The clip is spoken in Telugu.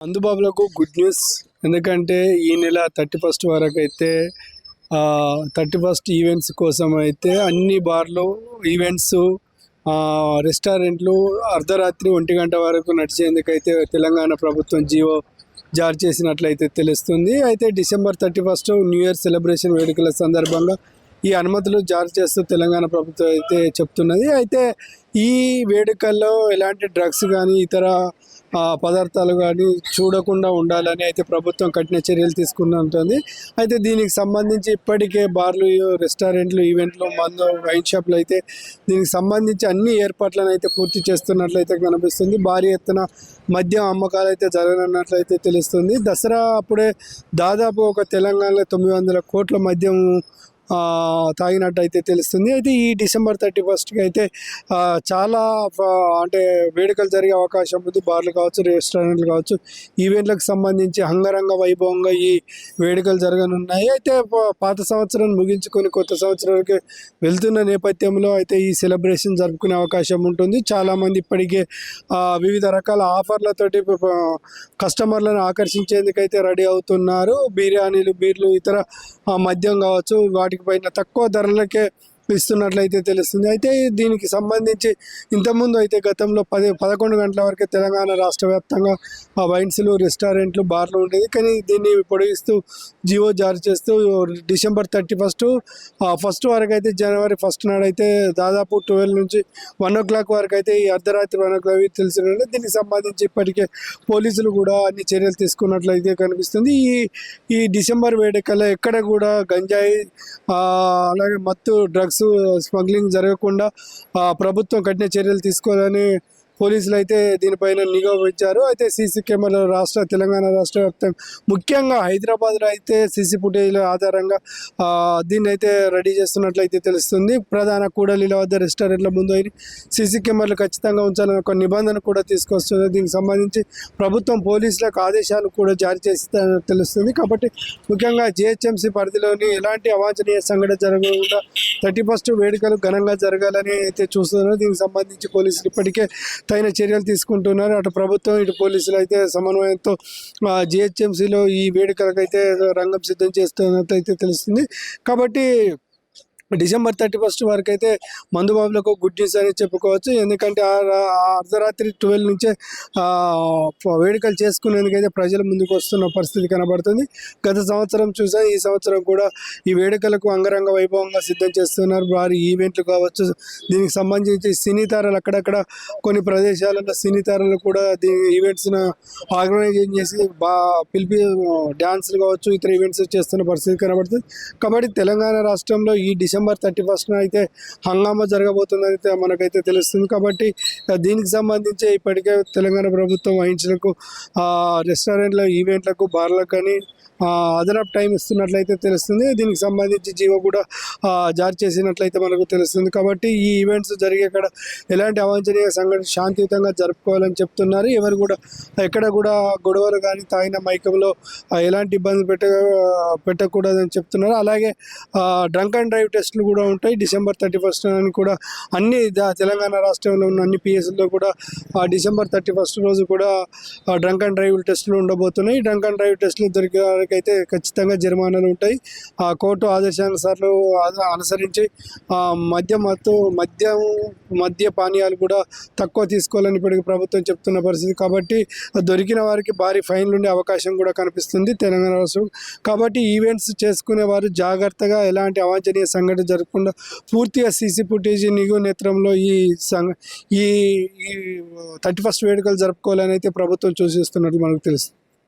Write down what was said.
అందుబాబులకు గుడ్ న్యూస్. ఎందుకంటే ఈ నెల 31 వరకు అయితే 31 ఈవెంట్స్ కోసం అయితే అన్ని బార్లు, ఈవెంట్స్, రెస్టారెంట్లు అర్ధరాత్రి 1 గంట వరకు నడిచేందుకైతే తెలంగాణ ప్రభుత్వం జీవో జారీ చేసినట్లయితే తెలుస్తుంది. అయితే డిసెంబర్ 31 న్యూ ఇయర్ సెలబ్రేషన్ వేడుకల సందర్భంగా ఈ అనుమతులు జారీ చేస్తూ తెలంగాణ ప్రభుత్వం అయితే చెప్తున్నది. అయితే ఈ వేడుకల్లో ఎలాంటి డ్రగ్స్ కానీ ఇతర పదార్థాలు కానీ చూడకుండా ఉండాలని అయితే ప్రభుత్వం కఠిన చర్యలు తీసుకుంటుంది. అయితే దీనికి సంబంధించి ఇప్పటికే బార్లు, రెస్టారెంట్లు, ఈవెంట్లు, మందు, వైన్ షాప్లు అయితే దీనికి సంబంధించి అన్ని ఏర్పాట్లను అయితే పూర్తి చేస్తున్నట్లయితే కనిపిస్తుంది. భారీ ఎత్తున మద్యం అమ్మకాలు అయితే జరగనున్నట్లయితే తెలుస్తుంది. దసరా అప్పుడే దాదాపు ఒక తెలంగాణలో 900 కోట్ల మద్యం తాగినట్టు అయితే తెలుస్తుంది. అయితే ఈ డిసెంబర్ 31కి అయితే చాలా అంటే వేడుకలు జరిగే అవకాశం ఉంది. బార్లు కావచ్చు, రెస్టారెంట్లు కావచ్చు, ఈవెంట్లకు సంబంధించి అంగరంగ వైభవంగా ఈ వేడుకలు జరగనున్నాయి. అయితే పాత సంవత్సరం ముగించుకొని కొత్త సంవత్సరానికి వెళ్తున్న నేపథ్యంలో అయితే ఈ సెలబ్రేషన్ జరుపుకునే అవకాశం ఉంటుంది. చాలామంది ఇప్పటికే వివిధ రకాల ఆఫర్లతోటి కస్టమర్లను ఆకర్షించేందుకైతే రెడీ అవుతున్నారు. బిర్యానీలు, బీర్లు, ఇతర మద్యం కావచ్చు, వాటికి పైన తక్కువ ధరలకే ఇస్తున్నట్లయితే తెలుస్తుంది. అయితే దీనికి సంబంధించి ఇంతకుముందు అయితే గతంలో 11 గంటల వరకే తెలంగాణ రాష్ట్ర వ్యాప్తంగా వైన్స్లు, రెస్టారెంట్లు, బార్లు ఉండేది. కానీ దీన్ని పొడిగిస్తూ జీవో జారీ చేస్తూ డిసెంబర్ 31 వరకు అయితే జనవరి 1 నాడైతే దాదాపు 12 నుంచి 1 o'clock వరకు అయితే ఈ అర్ధరాత్రి 1 o'clock తెలిసిన దీనికి సంబంధించి ఇప్పటికే పోలీసులు కూడా అన్ని చర్యలు తీసుకున్నట్లయితే కనిపిస్తుంది. ఈ డిసెంబర్ వేడుకల్లో ఎక్కడ కూడా గంజాయి, అలాగే మత్తు, డ్రగ్స్ స్మగ్లింగ్ జరగకుండా ప్రభుత్వం కఠిన చర్యలు తీసుకోవాలని పోలీసులు అయితే దీనిపైన నిఘా పెట్టారు. అయితే సీసీ కెమెరాలు తెలంగాణ రాష్ట్ర వ్యాప్తంగా ముఖ్యంగా హైదరాబాద్లో అయితే సీసీ ఫుటేజ్ల ఆధారంగా దీన్ని అయితే రెడీ చేస్తున్నట్లయితే తెలుస్తుంది. ప్రధాన కూడలిల వద్ద, రెస్టారెంట్ల ముందు సీసీ కెమెరాలు ఖచ్చితంగా ఉంచాలని ఒక నిబంధన కూడా తీసుకొస్తుంది. దీనికి సంబంధించి ప్రభుత్వం పోలీసులకు ఆదేశాలు కూడా జారీ చేస్తుందని తెలుస్తుంది. కాబట్టి ముఖ్యంగా జిహెచ్ఎంసీ పరిధిలోని ఎలాంటి అవాంఛనీయ సంఘటన జరగకుండా 31 వేడుకలు ఘనంగా జరగాలని అయితే చూస్తున్నారు. దీనికి సంబంధించి పోలీసులు ఇప్పటికే తగిన చర్యలు తీసుకుంటున్నారు. అటు ప్రభుత్వం, ఇటు పోలీసులు అయితే సమన్వయంతో జిహెచ్ఎంసీలో ఈ వేడుకలకైతే రంగం సిద్ధం చేస్తున్నట్లయితే తెలుస్తుంది. కాబట్టి డిసెంబర్ 31 వరకు అయితే మందుబాబులకు గుడ్ న్యూస్ అని చెప్పుకోవచ్చు. ఎందుకంటే అర్ధరాత్రి 12 నుంచే వేడుకలు చేసుకునేందుకైతే ప్రజలు ముందుకు వస్తున్న పరిస్థితి కనబడుతుంది. గత సంవత్సరం చూసా, ఈ సంవత్సరం కూడా ఈ వేడుకలకు అంగరంగ వైభవంగా సిద్ధం చేస్తున్నారు. భారీ ఈవెంట్లు కావచ్చు, దీనికి సంబంధించి సినీ తారలు అక్కడక్కడ కొన్ని ప్రదేశాలలో సినీ తారలు కూడా దీని ఈవెంట్స్ను ఆర్గనైజేషన్ చేసి పిలిపి డ్యాన్సులు కావచ్చు, ఇతర ఈవెంట్స్ చేస్తున్న పరిస్థితి కనబడుతుంది. కాబట్టి తెలంగాణ రాష్ట్రంలో ఈ డిసెంబర్ 31 అయితే హంగామా జరగబోతుందని అయితే మనకైతే తెలుస్తుంది. కాబట్టి దీనికి సంబంధించి ఇప్పటికే తెలంగాణ ప్రభుత్వం వైన్స్లకు, రెస్టారెంట్ల, ఈవెంట్లకు, బార్లకు కానీ అదనపు టైం ఇస్తున్నట్లయితే తెలుస్తుంది. దీనికి సంబంధించి జీవో కూడా జారీ చేసినట్లయితే మనకు తెలుస్తుంది. కాబట్టి ఈ ఈవెంట్స్ జరిగేక్కడ ఎలాంటి అవాంఛనీయ సంఘటన శాంతియుతంగా జరుపుకోవాలని చెప్తున్నారు. ఎవరు కూడా ఎక్కడ కూడా గొడవలు కానీ తాగిన మైకంలో ఎలాంటి ఇబ్బంది పెట్టకూడదని చెప్తున్నారు. అలాగే డ్రంక్ అండ్ డ్రైవ్ టెస్టులు కూడా ఉంటాయి డిసెంబర్ 31 అని కూడా అన్ని తెలంగాణ రాష్ట్రంలో ఉన్న అన్ని పిఎస్లో కూడా డిసెంబర్ 31 రోజు కూడా డ్రంక్ అండ్ డ్రైవ్ టెస్టులు ఉండబోతున్నాయి. డ్రంక్ అండ్ డ్రైవ్ టెస్టులు దొరికే అయితే ఖచ్చితంగా జరిమానాలు ఉంటాయి. కోర్టు ఆదేశానుసార్లు అనుసరించి మద్య పానీయాలు కూడా తక్కువ తీసుకోవాలని ఇప్పటికి ప్రభుత్వం చెప్తున్న పరిస్థితి. కాబట్టి దొరికిన వారికి భారీ ఫైన్లు ఉండే అవకాశం కూడా కనిపిస్తుంది తెలంగాణ రాష్ట్రం. కాబట్టి ఈవెంట్స్ చేసుకునే వారు జాగ్రత్తగా ఎలాంటి అవాంఛనీయ సంఘటన జరగకుండా పూర్తిగా సీసీ ఫుటేజ్ నిఘు నేత్రంలో ఈ 31 వేడుకలు జరుపుకోవాలని అయితే ప్రభుత్వం సూచిస్తున్నట్లు మనకు తెలుస్తుంది.